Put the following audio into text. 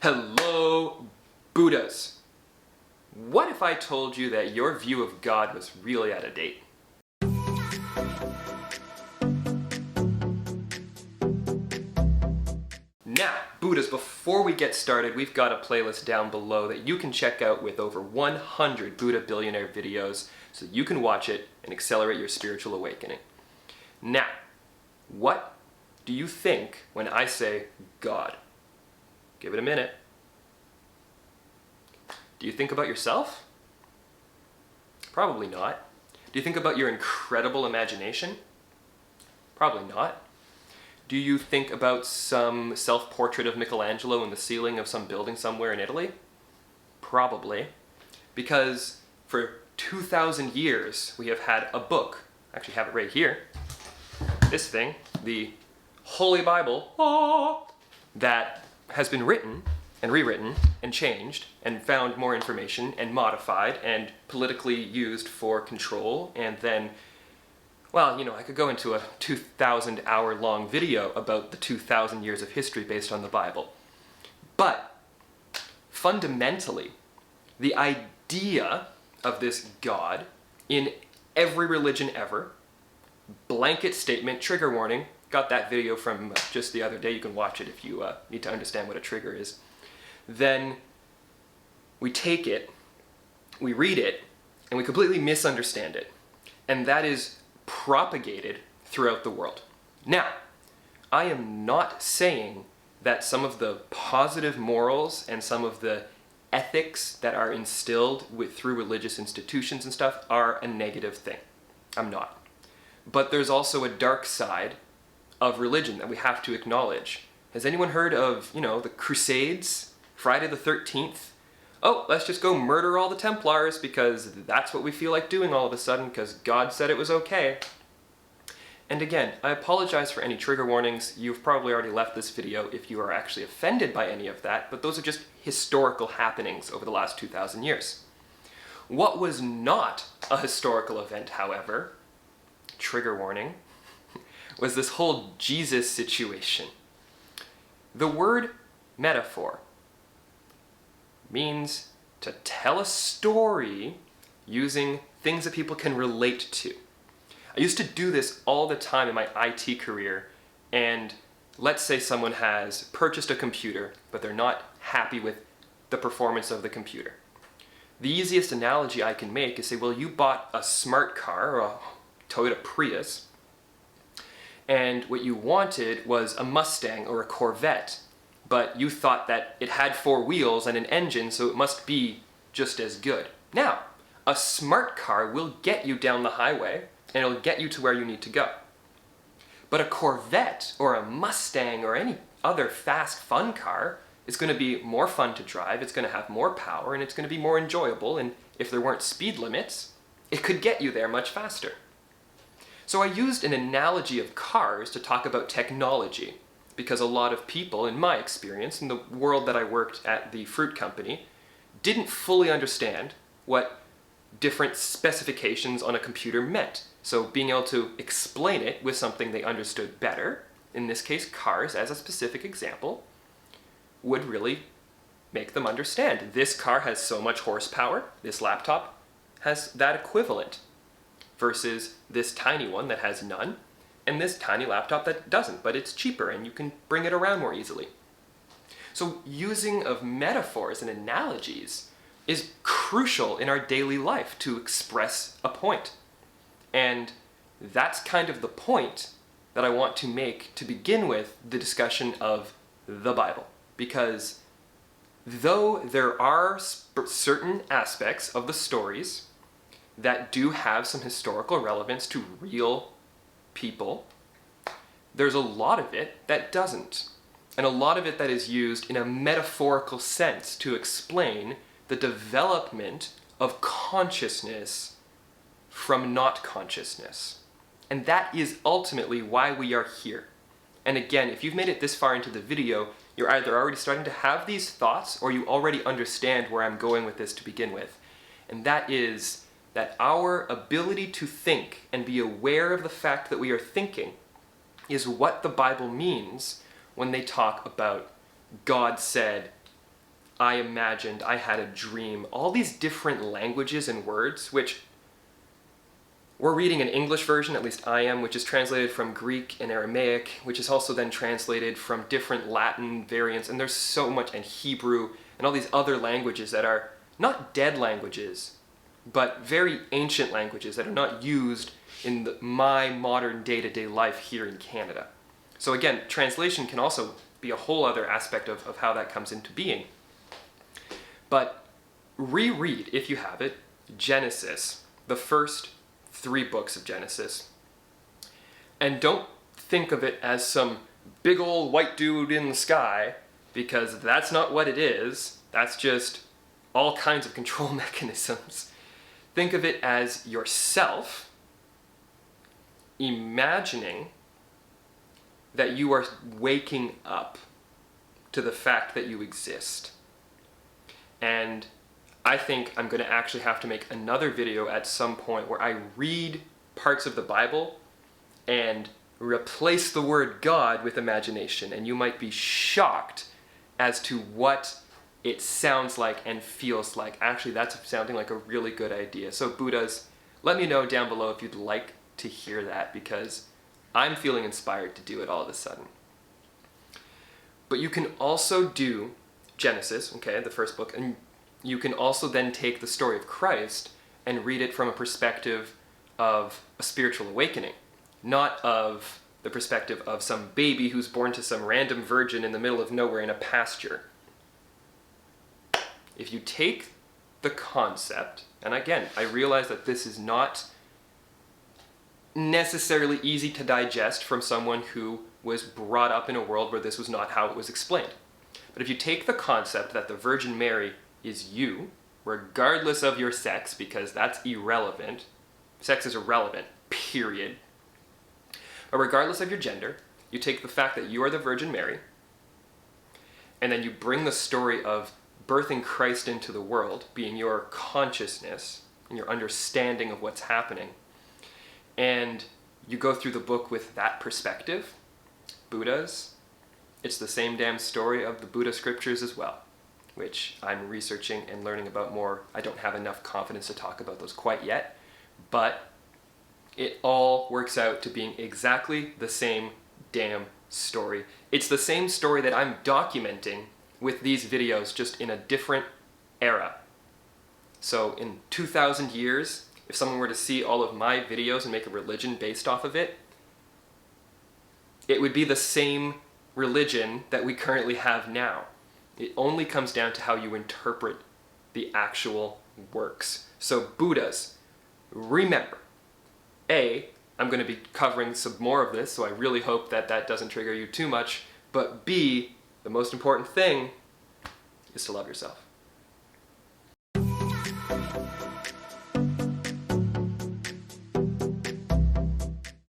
Hello, Buddhas. What if I told you that your view of God was really out of date? Now, Buddhas, before we get started, we've got a playlist down below that you can check out with over 100 Buddha Billionaire videos so you can watch it and accelerate your spiritual awakening. Now, what do you think when I say God? Give it a minute. Do you think about yourself? Probably not. Do you think about your incredible imagination? Probably not. Do you think about some self-portrait of Michelangelo in the ceiling of some building somewhere in Italy? Probably. Because for 2,000 years we have had a book, I actually have it right here, this thing, the Holy Bible, that has been written and rewritten and changed and found more information and modified and politically used for control, and then, well, I could go into a 2,000 hour long video about the 2,000 years of history based on the Bible. But fundamentally, the idea of this God in every religion ever, blanket statement, trigger warning, got that video from just the other day, you can watch it if you need to understand what a trigger is. Then we take it, we read it, and we completely misunderstand it. And that is propagated throughout the world. Now, I am not saying that some of the positive morals and some of the ethics that are instilled through religious institutions and stuff are a negative thing. I'm not. But there's also a dark side of religion that we have to acknowledge. Has anyone heard of, the Crusades? Friday the 13th? Oh, let's just go murder all the Templars because that's what we feel like doing all of a sudden because God said it was okay. And again, I apologize for any trigger warnings. You've probably already left this video if you are actually offended by any of that, but those are just historical happenings over the last 2,000 years. What was not a historical event, however, trigger warning, was this whole Jesus situation. The word metaphor means to tell a story using things that people can relate to. I used to do this all the time in my IT career, and let's say someone has purchased a computer, but they're not happy with the performance of the computer. The easiest analogy I can make is say, well, you bought a smart car, or a Toyota Prius, and what you wanted was a Mustang or a Corvette, but you thought that it had 4 wheels and an engine, so it must be just as good. Now, a smart car will get you down the highway, and it'll get you to where you need to go. But a Corvette or a Mustang or any other fast, fun car is going to be more fun to drive, it's going to have more power, and it's going to be more enjoyable, and if there weren't speed limits, it could get you there much faster. So I used an analogy of cars to talk about technology, because a lot of people, in my experience, in the world that I worked at the fruit company, didn't fully understand what different specifications on a computer meant. So being able to explain it with something they understood better, in this case cars as a specific example, would really make them understand. This car has so much horsepower, this laptop has that equivalent, versus this tiny one that has none, and this tiny laptop that doesn't, but it's cheaper and you can bring it around more easily. So using of metaphors and analogies is crucial in our daily life to express a point. And that's kind of the point that I want to make to begin with the discussion of the Bible. Because though there are certain aspects of the stories that do have some historical relevance to real people, there's a lot of it that doesn't. And a lot of it that is used in a metaphorical sense to explain the development of consciousness from not consciousness. And that is ultimately why we are here. And again, if you've made it this far into the video, you're either already starting to have these thoughts or you already understand where I'm going with this to begin with. And that is that our ability to think and be aware of the fact that we are thinking is what the Bible means when they talk about God said, I imagined, I had a dream, all these different languages and words, which we're reading an English version, at least I am, which is translated from Greek and Aramaic, which is also then translated from different Latin variants, and there's so much, and Hebrew, and all these other languages that are not dead languages, but very ancient languages that are not used in my modern day-to-day life here in Canada. So again, translation can also be a whole other aspect of how that comes into being. But reread, if you have it, Genesis, the first 3 books of Genesis. And don't think of it as some big old white dude in the sky, because that's not what it is. That's just all kinds of control mechanisms. Think of it as yourself imagining that you are waking up to the fact that you exist. And I think I'm going to actually have to make another video at some point where I read parts of the Bible and replace the word God with imagination, and you might be shocked as to what it sounds like and feels like. Actually, that's sounding like a really good idea. So Buddhas, let me know down below if you'd like to hear that, because I'm feeling inspired to do it all of a sudden. But you can also do Genesis, okay, the first book, and you can also then take the story of Christ and read it from a perspective of a spiritual awakening, not of the perspective of some baby who's born to some random virgin in the middle of nowhere in a pasture. If you take the concept, and again, I realize that this is not necessarily easy to digest from someone who was brought up in a world where this was not how it was explained. But if you take the concept that the Virgin Mary is you, regardless of your sex, because that's irrelevant. Sex is irrelevant, period. But regardless of your gender, you take the fact that you are the Virgin Mary, and then you bring the story of birthing Christ into the world, being your consciousness and your understanding of what's happening, and you go through the book with that perspective. Buddhas, it's the same damn story of the Buddha scriptures as well, which I'm researching and learning about more. I don't have enough confidence to talk about those quite yet, but it all works out to being exactly the same damn story. It's the same story that I'm documenting with these videos, just in a different era. So in 2,000 years, if someone were to see all of my videos and make a religion based off of it, it would be the same religion that we currently have now. It only comes down to how you interpret the actual works. So Buddhas, remember, A, I'm going to be covering some more of this, so I really hope that that doesn't trigger you too much, but B, the most important thing is to love yourself.